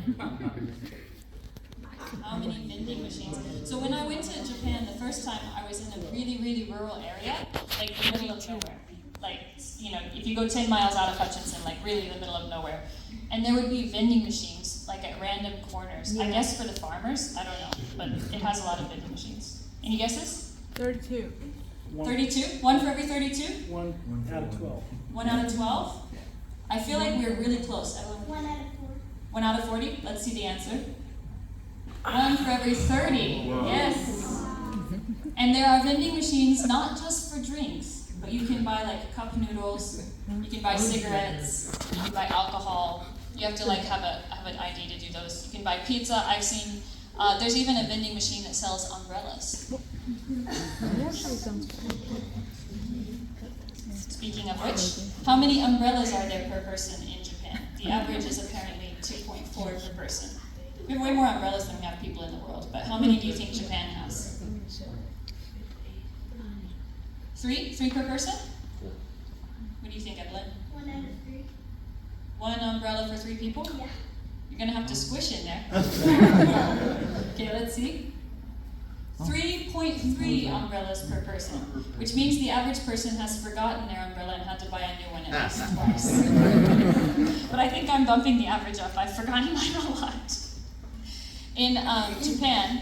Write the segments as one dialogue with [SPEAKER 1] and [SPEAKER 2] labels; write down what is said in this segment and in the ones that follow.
[SPEAKER 1] Japan? How many vending machines? So when I went to Japan the first time, I was in a really, really rural area, like the middle of nowhere. Like, you know, if you go 10 miles out of Hutchinson, like really in the middle of nowhere. And there would be vending machines, like at random corners. I guess for the farmers, I don't know, but it has a lot of vending machines. Any guesses?
[SPEAKER 2] 32.
[SPEAKER 1] 32? One for every 32?
[SPEAKER 3] One out of 12.
[SPEAKER 1] 1 out of 12? I feel like we're really close. Everyone?
[SPEAKER 4] 1 out of 4.
[SPEAKER 1] 1 out of 40? Let's see the answer. 1 for every 30.
[SPEAKER 5] Wow.
[SPEAKER 1] Yes. And there are vending machines not just for drinks, but you can buy like cup noodles, you can buy cigarettes, you can buy alcohol. You have to like have an ID to do those. You can buy pizza. I've seen, there's even a vending machine that sells umbrellas. Speaking of which, how many umbrellas are there per person in Japan? The average is apparently 2.4 per person. We have way more umbrellas than we have people in the world, but how many do you think Japan has? 3? 3 per person? What do you think, Evelyn?
[SPEAKER 4] 1 out of 3.
[SPEAKER 1] 1 umbrella for 3 people?
[SPEAKER 4] Yeah.
[SPEAKER 1] You're gonna have to squish in there. Okay, let's see. 3.3 umbrellas per person, which means the average person has forgotten their umbrella and had to buy a new one at least twice. But I think I'm bumping the average up. I've forgotten mine a lot. In Japan,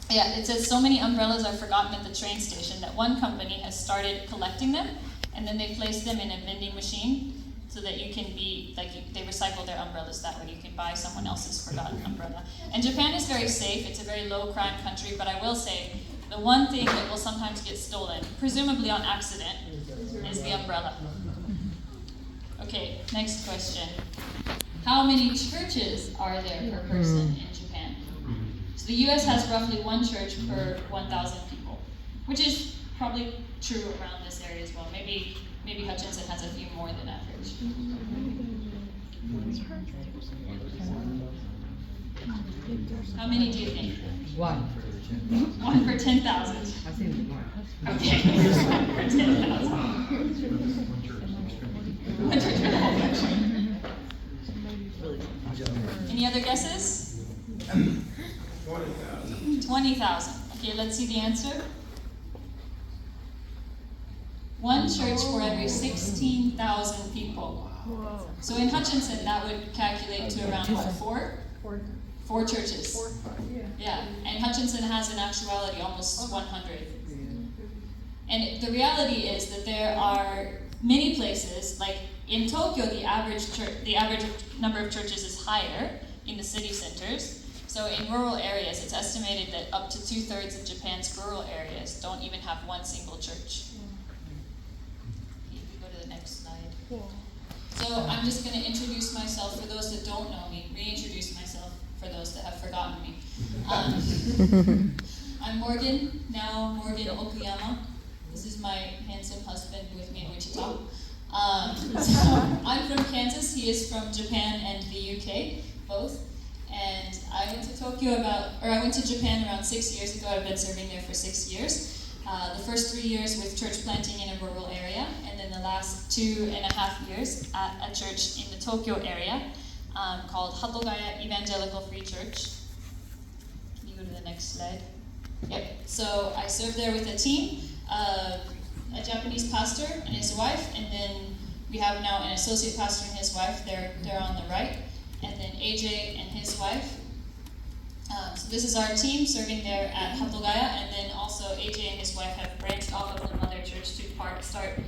[SPEAKER 1] it says so many umbrellas are forgotten at the train station that one company has started collecting them, and then they place them in a vending machine so that you can be, they recycle their umbrellas that way. You can buy someone else's forgotten umbrella. And Japan is very safe. It's a very low crime country, but I will say the one thing that will sometimes get stolen, presumably on accident, is the umbrella. Okay, next question. How many churches are there per person in Japan? So the US has roughly 1 church per 1,000 people, which is probably true around this area as well. Maybe Hutchinson has a few more than average. How many do you think?
[SPEAKER 6] 1.
[SPEAKER 1] 1 per 10,000.
[SPEAKER 6] I think 1.
[SPEAKER 1] Okay, 1 per 10,000. 1 Any other guesses?
[SPEAKER 5] 20,000.
[SPEAKER 1] 20,000. Okay, let's see the answer. 1 church for every 16,000 people.
[SPEAKER 2] Whoa.
[SPEAKER 1] So in Hutchinson, that would calculate to around what, 4? 4 churches. Yeah, and Hutchinson has in actuality almost 100. And the reality is that there are many places, like in Tokyo, the average number of churches is higher in the city centers. So in rural areas, it's estimated that up to 2/3 of Japan's rural areas don't even have 1 single church. Go to the next slide. So I'm just going to introduce myself for those that don't know me, reintroduce myself for those that have forgotten me. I'm Morgan, now Morgan Okuyama. This is my handsome husband with me in Wichita. So I'm from Kansas, he is from Japan and the UK, both. And I went to Japan around 6 years ago. I've been serving there for 6 years. The first 3 years with church planting in a rural area, and then the last 2.5 years at a church in the Tokyo area called Hatogaya Evangelical Free Church. Can you go to the next slide? Yep. So I served there with a team, a Japanese pastor and his wife, and then we have now an associate pastor and his wife. They're on the right, and then AJ and his wife. So this is our team serving there at Hatogaya, and then also AJ and his wife have branched off of the mother church to start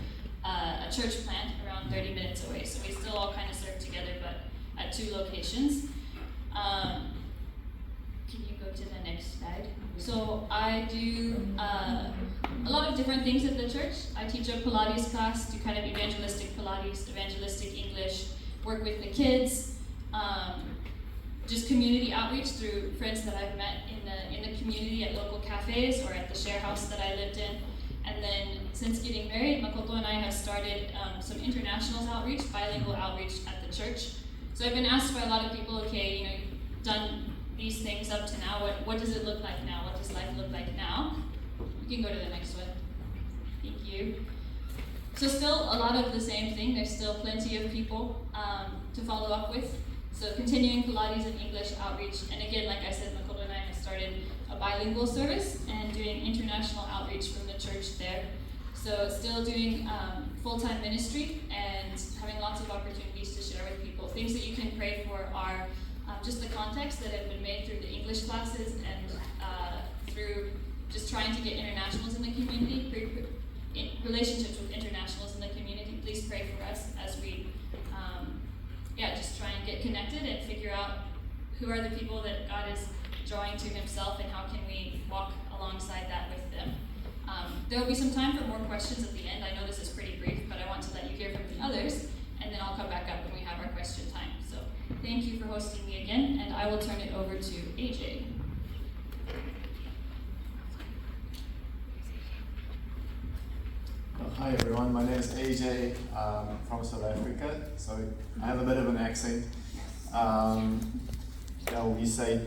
[SPEAKER 1] a church plant around 30 minutes away. So we still all kind of serve together, but at 2 locations. Can you go to the next slide? So I do a lot of different things at the church. I teach a Pilates class, do kind of evangelistic Pilates, evangelistic English, work with the kids. Just community outreach through friends that I've met in the community at local cafes or at the share house that I lived in. And then since getting married, Makoto and I have started some international outreach, bilingual outreach at the church. So I've been asked by a lot of people, okay, you've done these things up to now, what does it look like now? What does life look like now? You can go to the next one. Thank you. So still a lot of the same thing. There's still plenty of people to follow up with. So continuing Pilates and English outreach, and again, like I said, Makoto and I have started a bilingual service and doing international outreach from the church there. So still doing full-time ministry and having lots of opportunities to share with people. Things that you can pray for are just the context that have been made through the English classes and through just trying to get internationals in the community, relationships with internationals in the community. Please pray for us as we just try and get connected and figure out who are the people that God is drawing to himself and how can we walk alongside that with them. There will be some time for more questions at the end. I know this is pretty brief, but I want to let you hear from the others, and then I'll come back up when we have our question time. So thank you for hosting me again, and I will turn it over to AJ.
[SPEAKER 2] Hi everyone, my name is AJ from South Africa, so I have a bit of an accent. We say